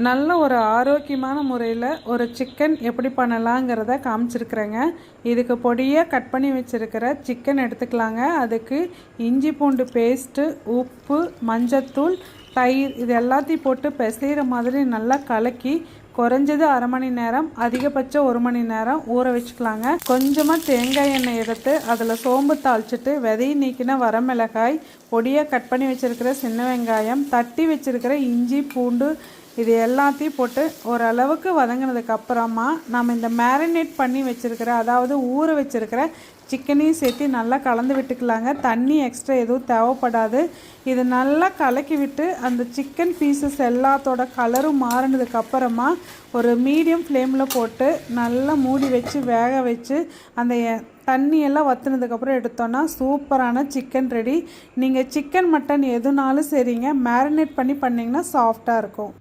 நல்ல ஒரு ஆரோக்கியமான முறையில் ஒரு சிக்கன் எப்படி பண்ணலாங்கிறத காமிச்சிருக்கிறேங்க. இதுக்கு பொடியாக கட் பண்ணி வச்சுருக்கிற சிக்கன் எடுத்துக்கலாங்க. அதுக்கு இஞ்சி பூண்டு பேஸ்ட்டு, உப்பு, மஞ்சத்தூள், தயிர் இது எல்லாத்தையும் போட்டு பிசைகிற மாதிரி நல்லா கலக்கி குறைஞ்சது அரை மணி நேரம், அதிகபட்சம் 1 மணி நேரம் ஊற வச்சுக்கலாங்க. கொஞ்சமாக தேங்காய் எண்ணெய் எடுத்து அதில் சோம்பு தாளிச்சிட்டு விதையை நீக்கின வரமிளகாய், பொடியாக கட் பண்ணி வச்சுருக்கிற சின்ன வெங்காயம், தட்டி வச்சுருக்கிற இஞ்சி பூண்டு இது எல்லாத்தையும் போட்டு ஓரளவுக்கு வதங்கினதுக்கப்புறமா நம்ம இந்த மேரினேட் பண்ணி வச்சுருக்கிற, அதாவது ஊற வச்சுருக்கிற சிக்கனையும் சேர்த்து நல்லா கலந்து விட்டுக்கலாங்க. தண்ணி எக்ஸ்ட்ரா எதுவும் தேவைப்படாது. இது நல்லா கலக்கி விட்டு அந்த சிக்கன் பீசஸ் எல்லாத்தோட கலரும் மாறினதுக்கப்புறமா ஒரு மீடியம் ஃப்ளேமில் போட்டு நல்லா மூடி வச்சு வேக வச்சு அந்த தண்ணியெல்லாம் வற்றுனதுக்கப்புறம் எடுத்தோன்னா சூப்பரான சிக்கன் ரெடி. நீங்கள் சிக்கன் மட்டன் எதுனாலும் சரிங்க, மேரினேட் பண்ணி பண்ணிங்கன்னா சாஃப்டாக இருக்கும்.